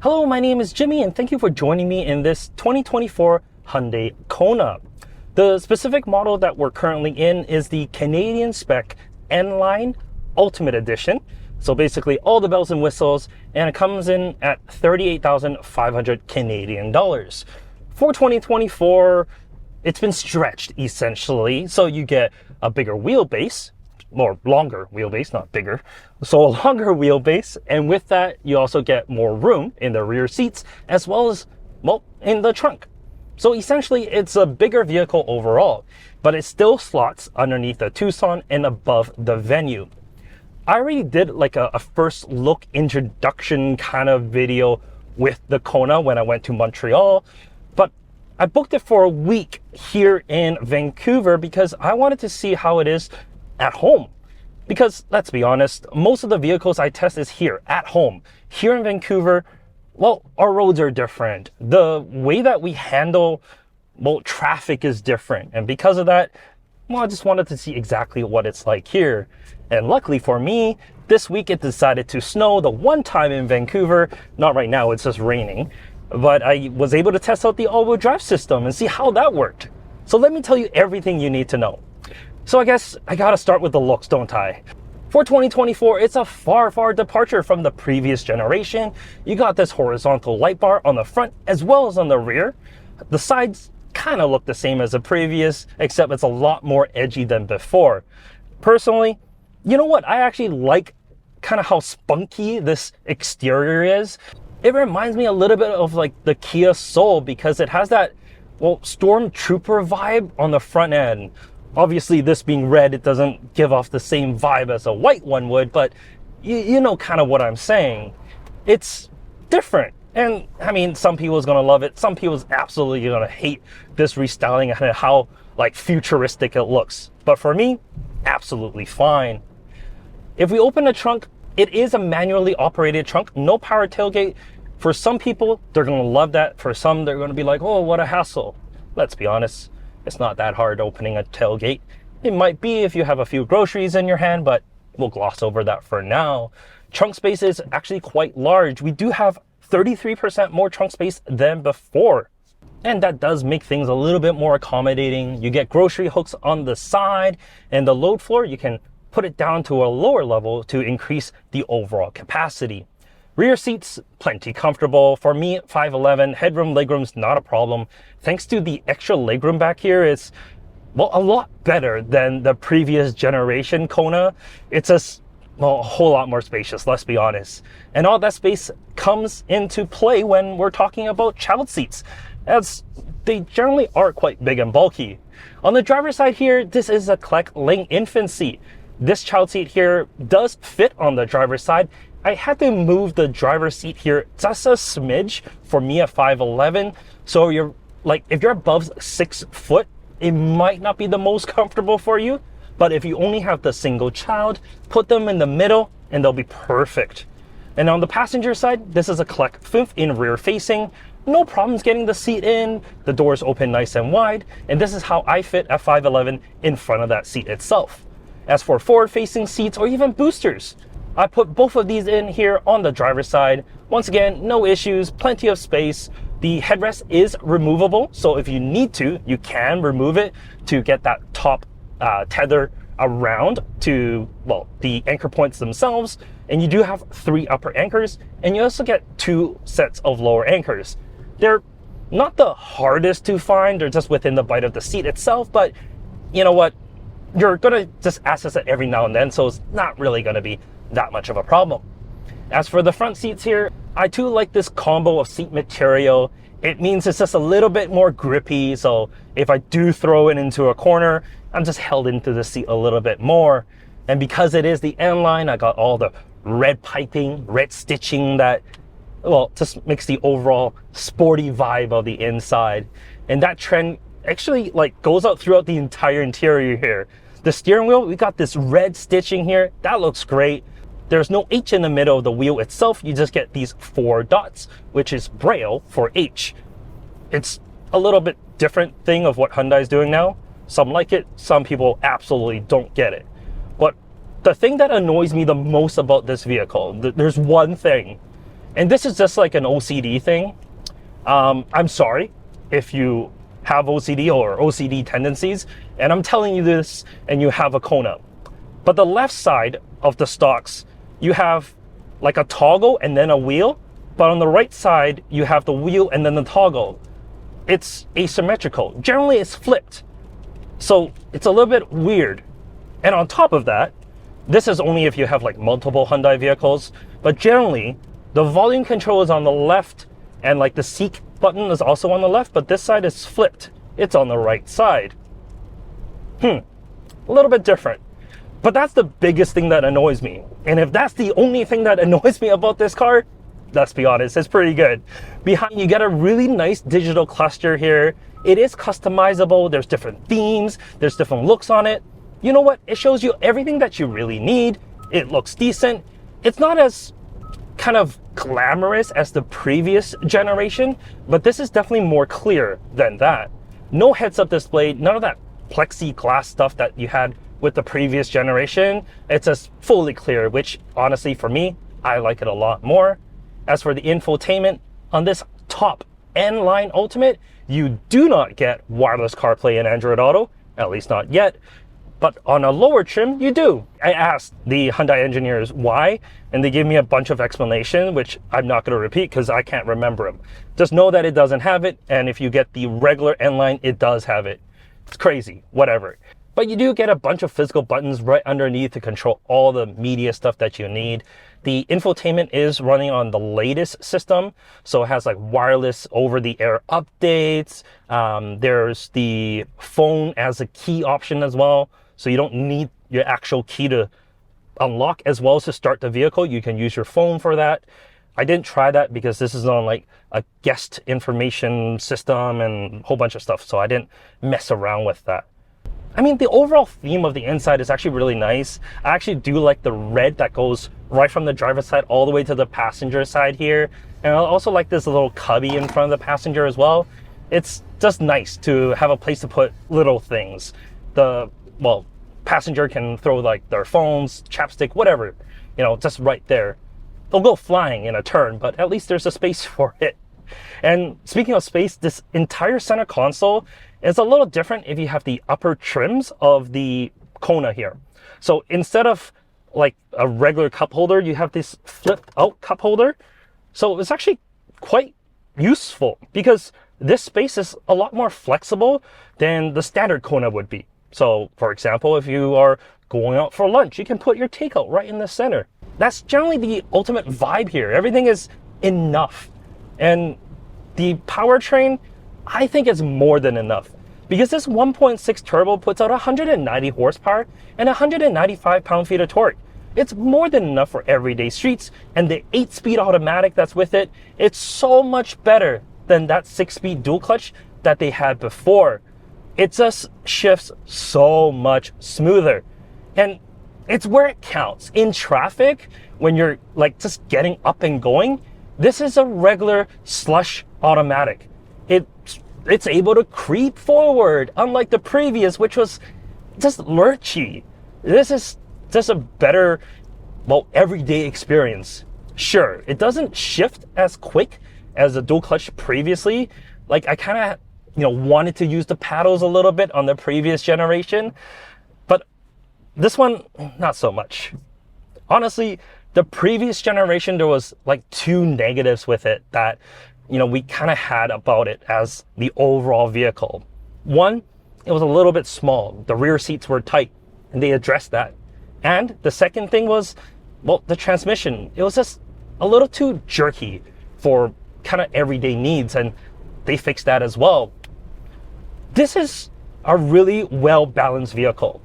Hello, my name is Jimmy and thank you for joining me in this 2024 Hyundai Kona. The specific model that we're currently in is the Canadian spec N-Line Ultimate Edition. So basically all the bells and whistles, and it comes in at 38,500 Canadian dollars. For 2024, it's been stretched essentially. So you get a bigger wheelbase, more longer wheelbase, not bigger. So a longer wheelbase, and with that, you also get more room in the rear seats as well as, well, in the trunk. So essentially, it's a bigger vehicle overall, but it still slots underneath the Tucson and above the Venue. I already did like a first look introduction kind of video with the Kona when I went to Montreal, but I booked it for a week here in Vancouver because I wanted to see how it is at home. Because let's be honest, most of the vehicles I test is here at home. Here in Vancouver, well, our roads are different. The way that we handle, well, traffic is different. And because of that, well, I just wanted to see exactly what it's like here. And luckily for me, this week it decided to snow the one time in Vancouver. Not right now, it's just raining. But I was able to test out the all-wheel drive system and see how that worked. So let me tell you everything you need to know. So I guess I gotta start with the looks, don't I? For 2024, it's a far departure from the previous generation. You got this horizontal light bar on the front as well as on the rear. The sides kind of look the same as the previous, except it's a lot more edgy than before. Personally, you know what? I actually like kind of how spunky this exterior is. It reminds me a little bit of like the Kia Soul because it has that, well, Stormtrooper vibe on the front end. Obviously, this being red, it doesn't give off the same vibe as a white one would, but you know kind of what I'm saying. It's different. And I mean, some people's gonna love it. Some people's absolutely gonna hate this restyling and how like futuristic it looks. But for me, absolutely fine. If we open the trunk, it is a manually operated trunk, no power tailgate. For some people, they're gonna love that. For some, they're gonna be like, oh, what a hassle. Let's be honest. It's not that hard opening a tailgate. It might be if you have a few groceries in your hand, but we'll gloss over that for now. Trunk space is actually quite large. We do have 33% more trunk space than before. And that does make things a little bit more accommodating. You get grocery hooks on the side, and the load floor, you can put it down to a lower level to increase the overall capacity. Rear seats, plenty comfortable. For me, 5'11", headroom, legroom's not a problem. Thanks to the extra legroom back here, it's, well, a lot better than the previous generation Kona. It's a whole lot more spacious, let's be honest. And all that space comes into play when we're talking about child seats, as they generally are quite big and bulky. On the driver's side here, this is a Kleck Ling infant seat. This child seat here does fit on the driver's side. I had to move the driver's seat here just a smidge for me at 5'11". So you're like, if you're above 6 foot, it might not be the most comfortable for you. But if you only have the single child, put them in the middle and they'll be perfect. And on the passenger side, this is a Kleck 5th in rear facing. No problems getting the seat in. The doors open nice and wide. And this is how I fit at 5'11" in front of that seat itself. As for forward facing seats or even boosters, I put both of these in here on the driver's side. Once again, no issues, plenty of space. The headrest is removable, so if you need to, you can remove it to get that top tether around to, well, the anchor points themselves. And you do have 3 upper anchors, and you also get 2 sets of lower anchors. They're not the hardest to find, they're just within the bite of the seat itself, but you know what? You're gonna just access it every now and then, so it's not really gonna be that much of a problem. As for the front seats here, I too like this combo of seat material. It means it's just a little bit more grippy, so if I do throw it into a corner, I'm just held into the seat a little bit more. And because it is the N-Line, I got all the red piping, red stitching that, well, just makes the overall sporty vibe of the inside. And that trend actually like goes out throughout the entire interior here. The steering wheel, we got this red stitching here. That looks great. There's no H in the middle of the wheel itself. You just get these 4 dots, which is Braille for H. It's a little bit different thing of what Hyundai is doing now. Some like it, some people absolutely don't get it. But the thing that annoys me the most about this vehicle, there's one thing, And this is just like an OCD thing. I'm sorry if you have OCD or OCD tendencies, and I'm telling you this and you have a Kona. But the left side of the stalks, you have like a toggle and then a wheel, but on the right side, you have the wheel and then the toggle. It's asymmetrical. Generally, it's flipped. So it's a little bit weird. And on top of that, this is only if you have like multiple Hyundai vehicles, but generally, the volume control is on the left and like the seat button is also on the left, but this side is flipped. It's on the right side. A little bit different. But that's the biggest thing that annoys me. And if that's the only thing that annoys me about this car, let's be honest, it's pretty good. Behind, you get a really nice digital cluster here. It is customizable. There's different themes. There's different looks on it. You know what? It shows you everything that you really need. It looks decent. It's not as kind of glamorous as the previous generation, but this is definitely more clear than that. No heads-up display, none of that plexiglass stuff that you had with the previous generation. It's just fully clear, which honestly for me, I like it a lot more. As for the infotainment, on this top N-Line Ultimate, you do not get wireless CarPlay and Android Auto, at least not yet. But on a lower trim, you do. I asked the Hyundai engineers why, and they gave me a bunch of explanation, which I'm not going to repeat because I can't remember them. Just know that it doesn't have it, and if you get the regular N-Line, it does have it. It's crazy, whatever. But you do get a bunch of physical buttons right underneath to control all the media stuff that you need. The infotainment is running on the latest system, so it has like wireless over-the-air updates. There's the phone as a key option as well, so you don't need your actual key to unlock as well as to start the vehicle. You can use your phone for that. I didn't try that because this is on like a guest information system and a whole bunch of stuff, so I didn't mess around with that. I mean, the overall theme of the inside is actually really nice. I actually do like the red that goes right from the driver's side all the way to the passenger side here. And I also like this little cubby in front of the passenger as well. It's just nice to have a place to put little things. Well, passenger can throw like their phones, chapstick, whatever, you know, just right there. They'll go flying in a turn, but at least there's a space for it. And speaking of space, this entire center console is a little different if you have the upper trims of the Kona here. So instead of like a regular cup holder, you have this flipped out cup holder. So it's actually quite useful because this space is a lot more flexible than the standard Kona would be. So for example, if you are going out for lunch, you can put your takeout right in the center. That's generally the ultimate vibe here. Everything is enough. And the powertrain, I think is more than enough because this 1.6 turbo puts out 190 horsepower and 195 pound-feet of torque. It's more than enough for everyday streets, and the 8-speed automatic that's with it, it's so much better than that 6-speed dual clutch that they had before. It just shifts so much smoother. And it's where it counts. In traffic, when you're like just getting up and going, this is a regular slush automatic. It's able to creep forward, unlike the previous, which was just lurchy. This is just a better, well, everyday experience. Sure, it doesn't shift as quick as the dual clutch previously. Like I kind of, wanted to use the paddles a little bit on the previous generation, but this one, not so much. Honestly, the previous generation, there was like 2 negatives with it that, we kind of had about it as the overall vehicle. One, it was a little bit small. The rear seats were tight, and they addressed that. And the second thing was, well, the transmission. It was just a little too jerky for kind of everyday needs, and they fixed that as well. This is a really well-balanced vehicle.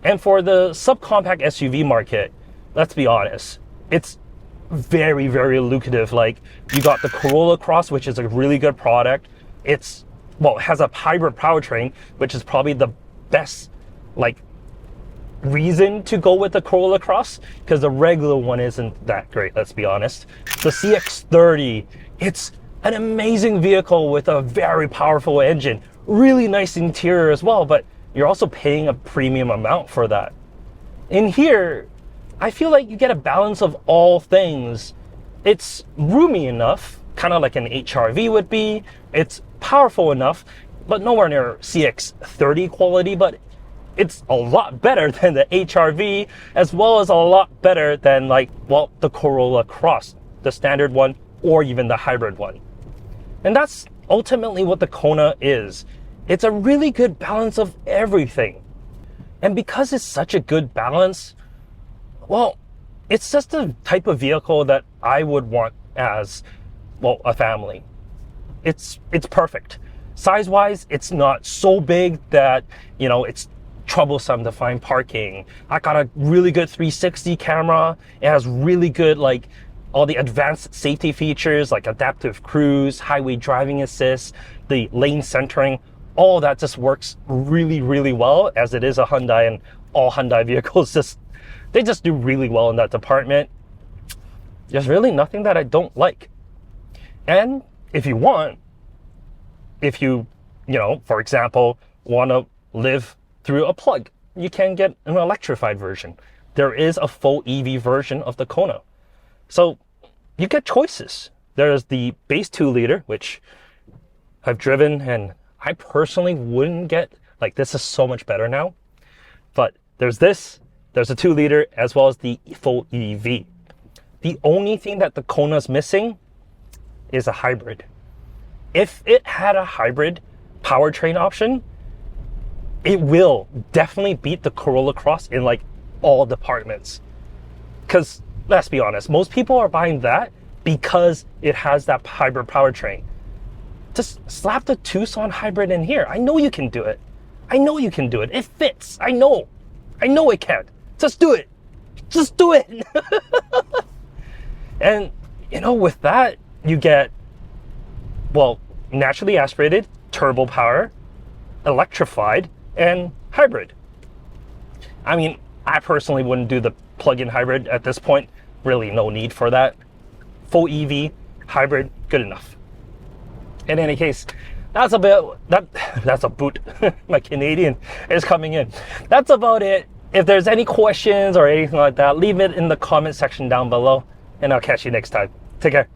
And for the subcompact SUV market, let's be honest, it's very, very lucrative. Like, you got the Corolla Cross, which is a really good product. It has a hybrid powertrain, which is probably the best, reason to go with the Corolla Cross, because the regular one isn't that great, let's be honest. The CX-30, it's an amazing vehicle with a very powerful engine, really nice interior as well, but you're also paying a premium amount for that. In here, I feel like you get a balance of all things. It's roomy enough, kind of like an HRV would be. It's powerful enough, but nowhere near CX-30 quality, but it's a lot better than the HRV, as well as a lot better than the Corolla Cross, the standard one, or even the hybrid one. And that's ultimately what the Kona is. It's a really good balance of everything. And because it's such a good balance, well, it's just the type of vehicle that I would want as, well, a family. It's perfect. Size-wise, it's not so big that, it's troublesome to find parking. I got a really good 360 camera. It has really good, all the advanced safety features like adaptive cruise, highway driving assist, the lane centering. All that just works really, really well, as it is a Hyundai, and all Hyundai vehicles they just do really well in that department. There's really nothing that I don't like. And if you, for example, want to live through a plug, you can get an electrified version. There is a full EV version of the Kona. So you get choices. There's the base 2-liter, which I've driven, and I personally wouldn't get, this is so much better now. But there's this, there's a 2-liter, as well as the full EV. The only thing that the Kona's missing is a hybrid. If it had a hybrid powertrain option, it will definitely beat the Corolla Cross in all departments. Because let's be honest, most people are buying that because it has that hybrid powertrain. Just slap the Tucson hybrid in here. I know you can do it. I know you can do it. It fits. I know it can. Just do it. Just do it. And with that, you get, well, naturally aspirated, turbo power, electrified, and hybrid. I mean, I personally wouldn't do the plug-in hybrid at this point. Really no need for that. Full EV, hybrid, good enough. In any case, that's a boot. My Canadian is coming in. That's about it. If there's any questions or anything like that, leave it in the comment section down below, and I'll catch you next time. Take care.